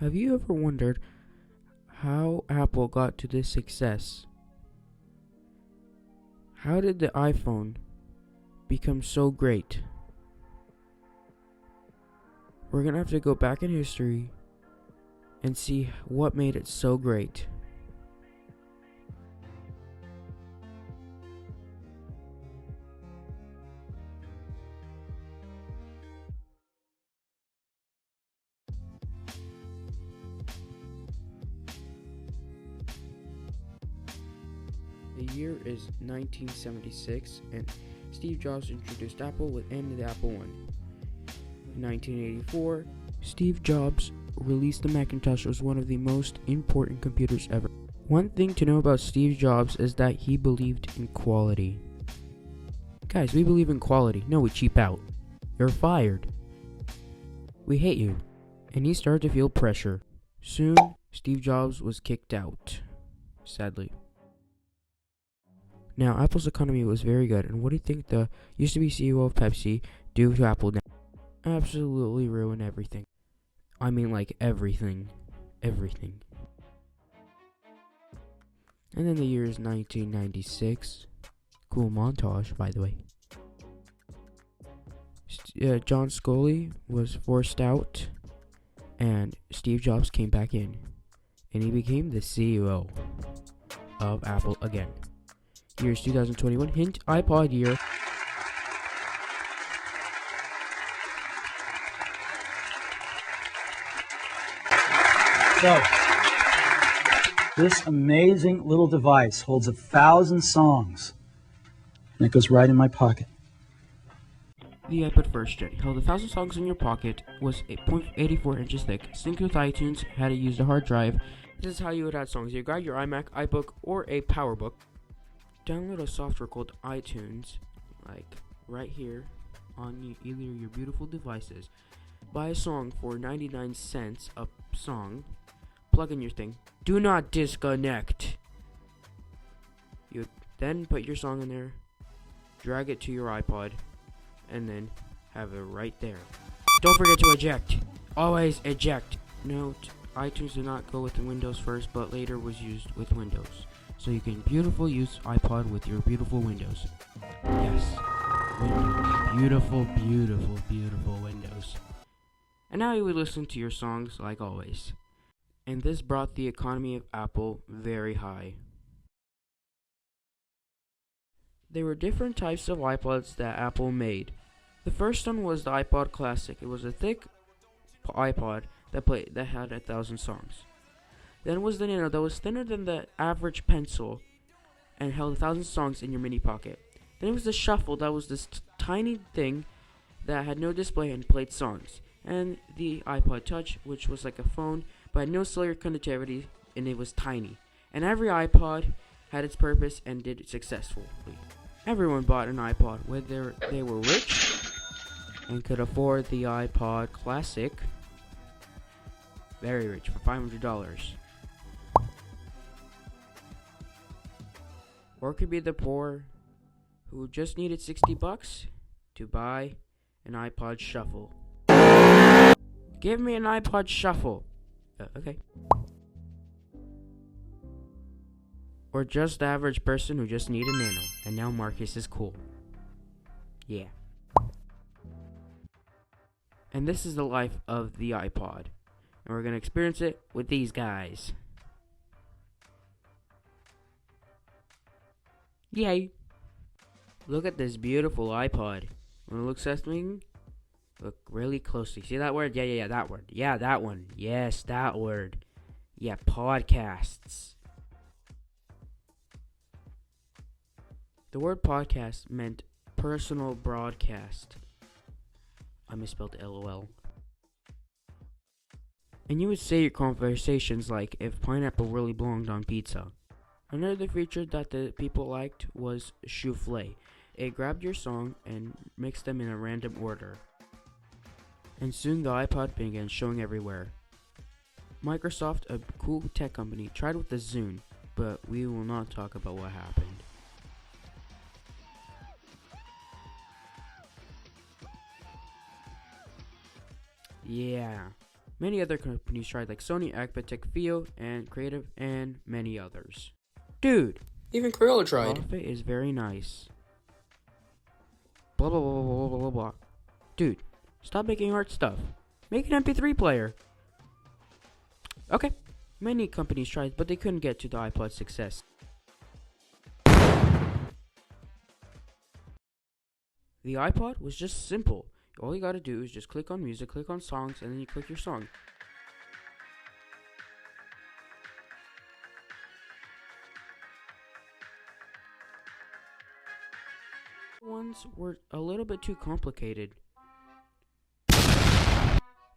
Have you ever wondered how Apple got to this success? How did the iPhone become so great? We're gonna have to go back in history and see what made it so great. The year is 1976, and Steve Jobs introduced Apple with the Apple I. In 1984, Steve Jobs released the Macintosh as one of the most important computers ever. One thing to know about Steve Jobs is that he believed in quality. Guys, we believe in quality. No, we cheap out. You're fired. We hate you. And he started to feel pressure. Soon, Steve Jobs was kicked out. Sadly. Now, Apple's economy was very good, and what do you think the used-to-be CEO of Pepsi do to Apple now? Absolutely ruin everything. I mean, like, everything. Everything. And then the year is 1996. Cool montage, by the way. John Scully was forced out, and Steve Jobs came back in, and he became the CEO of Apple again. Years 2021, hint, iPod year. So, this amazing little device holds 1,000 songs, and it goes right in my pocket. The iPod first gen held 1,000 songs in your pocket, was 8.84 inches thick, synced with iTunes, had to use a hard drive. This is how you would add songs. You grab your iMac, iBook, or a PowerBook. Download a software called iTunes, like right here on either your beautiful devices. Buy a song for 99 cents a song. Plug in your thing. Do not disconnect. You then put your song in there, drag it to your iPod, and then have it right there. Don't forget to eject. Always eject. Note, iTunes did not go with Windows first, but later was used with Windows. So you can use iPod with your beautiful Windows. Yes. Windows. Beautiful, beautiful, beautiful Windows. And now you would listen to your songs like always. And this brought the economy of Apple very high. There were different types of iPods that Apple made. The first one was the iPod Classic. It was a thick iPod that had 1,000 songs. Then was the Nano that was thinner than the average pencil and held 1,000 songs in your mini pocket. Then it was the Shuffle that was this tiny thing that had no display and played songs. And the iPod Touch, which was like a phone but had no cellular connectivity and it was tiny. And every iPod had its purpose and did it successfully. Everyone bought an iPod, whether they were rich and could afford the iPod Classic, very rich, for $500. Or it could be the poor who just needed $60 to buy an iPod Shuffle. Give me an iPod Shuffle. Okay. Or just the average person who just needed a Nano, and now Marcus is cool. Yeah. And this is the life of the iPod. And we're gonna experience it with these guys. Yay! Look at this beautiful iPod. When it looks at me, look really closely. See that word? Yeah, that word. Yeah, that one. Yes, that word. Yeah, podcasts. The word podcast meant personal broadcast. I misspelled LOL. And you would say your conversations like if pineapple really belonged on pizza. Another feature that the people liked was Souffle. It grabbed your song and mixed them in a random order. And soon the iPod began showing everywhere. Microsoft, a cool tech company, tried with the Zune, but we will not talk about what happened. Yeah, Many other companies tried, like Sony, Agpatech, Fio, and Creative, and many others. Dude, Even Crayola tried. Profit is very nice. Blah blah blah blah blah blah blah. Dude, stop making art stuff. Make an MP3 player. Okay, many companies tried, but they couldn't get to the iPod's success. The iPod was just simple. All you gotta do is just click on music, click on songs, and then you click your song. Ones were a little bit too complicated.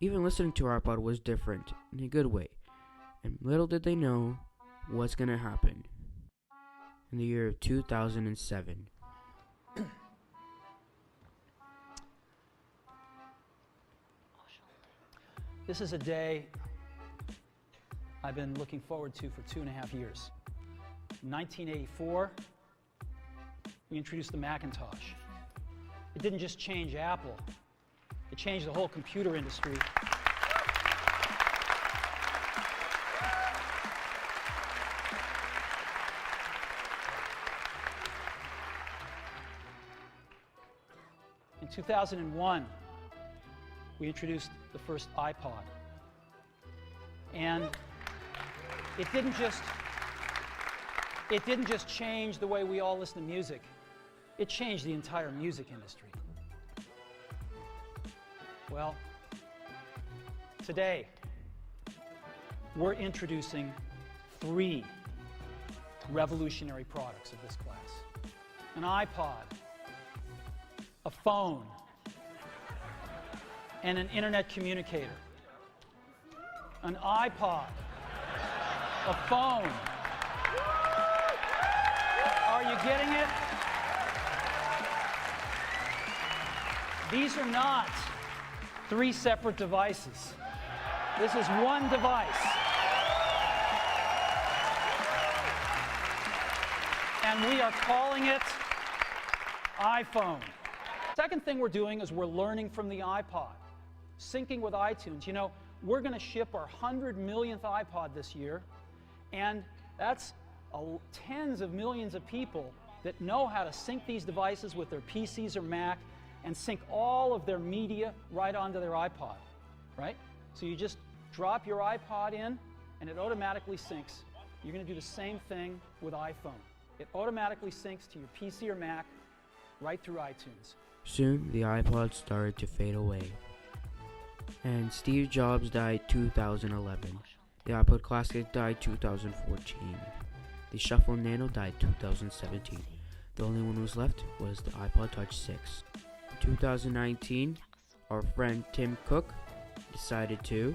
Even listening to our iPod was different, in a good way. And little did they know what's gonna happen in the year of 2007. This is a day I've been looking forward to for 2.5 years. In 1984, we introduced the Macintosh. It didn't just change Apple, it changed the whole computer industry. In 2001, we introduced the first iPod. And it didn't just change the way we all listen to music. It changed the entire music industry. Well, today, we're introducing 3 revolutionary products of this class. An iPod, a phone, and an internet communicator. An iPod, a phone. Are you getting it? These are not 3 separate devices. This is one device. And we are calling it iPhone. Second thing we're doing is we're learning from the iPod, syncing with iTunes. You know, we're going to ship our 100 millionth iPod this year, and that's tens of millions of people that know how to sync these devices with their PCs or Mac and sync all of their media right onto their iPod, right? So you just drop your iPod in, and it automatically syncs. You're going to do the same thing with iPhone. It automatically syncs to your PC or Mac right through iTunes. Soon, the iPod started to fade away. And Steve Jobs died 2011. The iPod Classic died 2014. The Shuffle Nano died 2017. The only one who was left was the iPod Touch 6. 2019, our friend Tim Cook decided to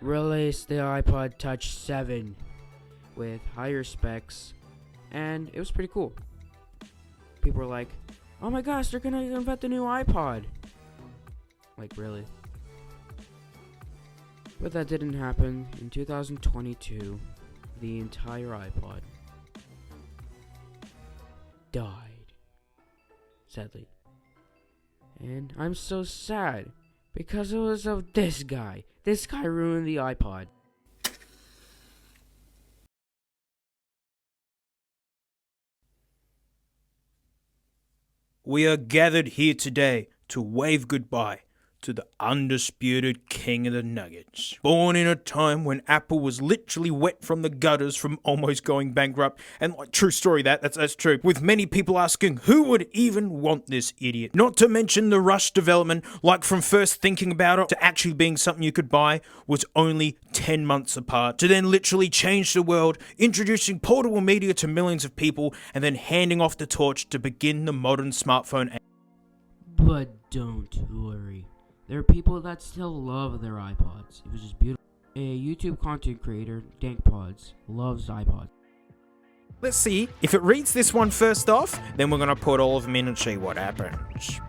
release the iPod Touch 7 with higher specs, and it was pretty cool. People were like, oh my gosh, they're gonna invent the new iPod. Like, really? But that didn't happen. In 2022, the entire iPod died. Sadly. And I'm so sad because it was of this guy. This guy ruined the iPod. We are gathered here today to wave goodbye to the undisputed king of the nuggets. Born in a time when Apple was literally wet from the gutters from almost going bankrupt, and like, true story, that's true, with many people asking who would even want this idiot. Not to mention the rush development, like from first thinking about it to actually being something you could buy, was only 10 months apart, to then literally change the world, introducing portable media to millions of people, and then handing off the torch to begin the modern smartphone. But don't worry. There are people that still love their iPods. It was just beautiful. A YouTube content creator, DankPods, loves iPods. Let's see, if it reads this one first off, then we're gonna put all of them in and see what happens.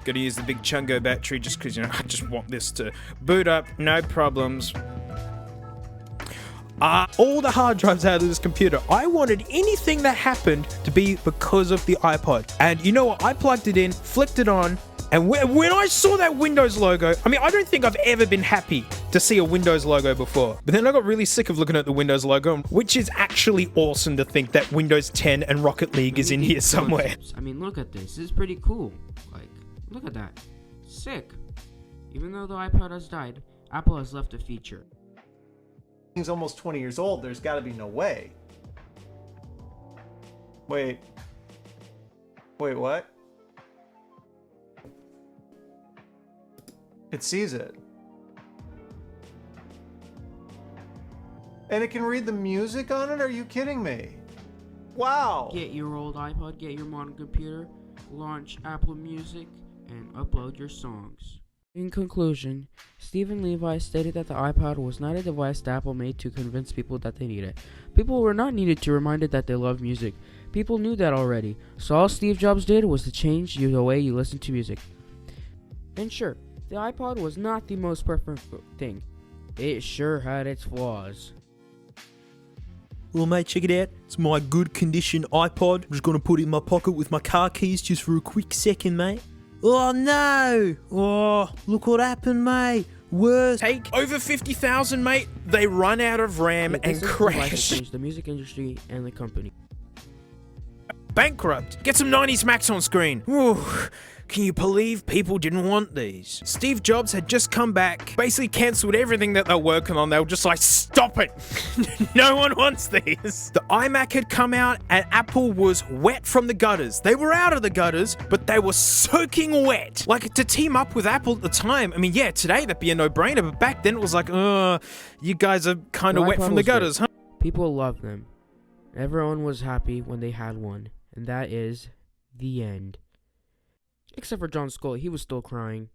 Gotta use the big Chungo battery just because, I just want this to boot up, no problems. All the hard drives out of this computer. I wanted anything that happened to be because of the iPod. And you know what? I plugged it in, flicked it on, And when I saw that Windows logo, I mean, I don't think I've ever been happy to see a Windows logo before. But then I got really sick of looking at the Windows logo, which is actually awesome to think that Windows 10 and Rocket League is in here somewhere. I mean, look at this. This is pretty cool. Like, look at that. Sick. Even though the iPod has died, Apple has left a feature. Thing's almost 20 years old. There's got to be no way. Wait, what? It sees it. And it can read the music on it? Are you kidding me? Wow. Get your old iPod, get your modern computer, launch Apple Music, and upload your songs. In conclusion, Stephen Levi stated that the iPod was not a device that Apple made to convince people that they need it. People were not needed to remind it that they love music. People knew that already, so all Steve Jobs did was to change the way you listen to music. And sure, the iPod was not the most perfect thing. It sure had its flaws. Well, mate, check it out. It's my good condition iPod. I'm just gonna put it in my pocket with my car keys just for a quick second, mate. Oh no! Oh, look what happened, mate. Worse. Take over 50,000, mate. They run out of RAM and crash. Changed the music industry and the company. Bankrupt. Get some 90s Max on screen. Whew. Can you believe people didn't want these? Steve Jobs had just come back, basically cancelled everything that they're working on. They were just like, stop it. No one wants these. The iMac had come out and Apple was wet from the gutters. They were out of the gutters, but they were soaking wet. Like, to team up with Apple at the time, I mean, yeah, today that'd be a no-brainer, but back then it was like, you guys are kind of wet from the gutters, huh? People loved them. Everyone was happy when they had one. And that is the end. Except for John Scully, he was still crying.